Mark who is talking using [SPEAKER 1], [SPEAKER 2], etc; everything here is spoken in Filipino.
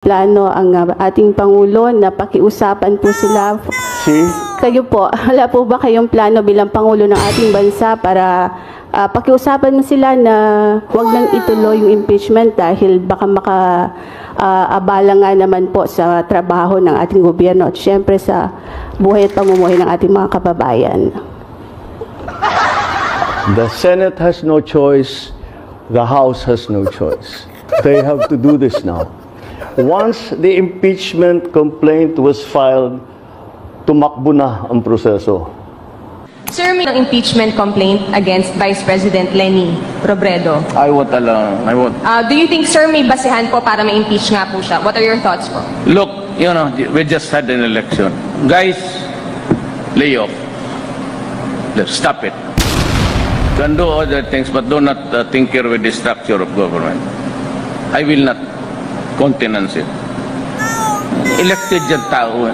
[SPEAKER 1] plano ang ating Pangulo na pakiusapan po sila. Kayo po, wala po ba kayong plano bilang Pangulo ng ating bansa para pakiusapan mo sila na huwag nang ituloy yung impeachment dahil baka abala nga naman po sa trabaho ng ating gobyerno at syempre sa buhay at pamumuhay ng ating mga kababayan?
[SPEAKER 2] The Senate has no choice. The House has no choice. They have to do this now. Once the impeachment complaint was filed, tumakbo na ang proseso.
[SPEAKER 3] Sir, may impeachment complaint against Vice President Leni Robredo.
[SPEAKER 4] I won't allow.
[SPEAKER 3] Do you think, sir, may basehan po para ma-impeach nga po siya? What are your thoughts po?
[SPEAKER 4] Look, we just had an election. Guys, lay off. Stop it. Can do other things, but do not tinker with the structure of government. I will not countenance it. Elected yung tao.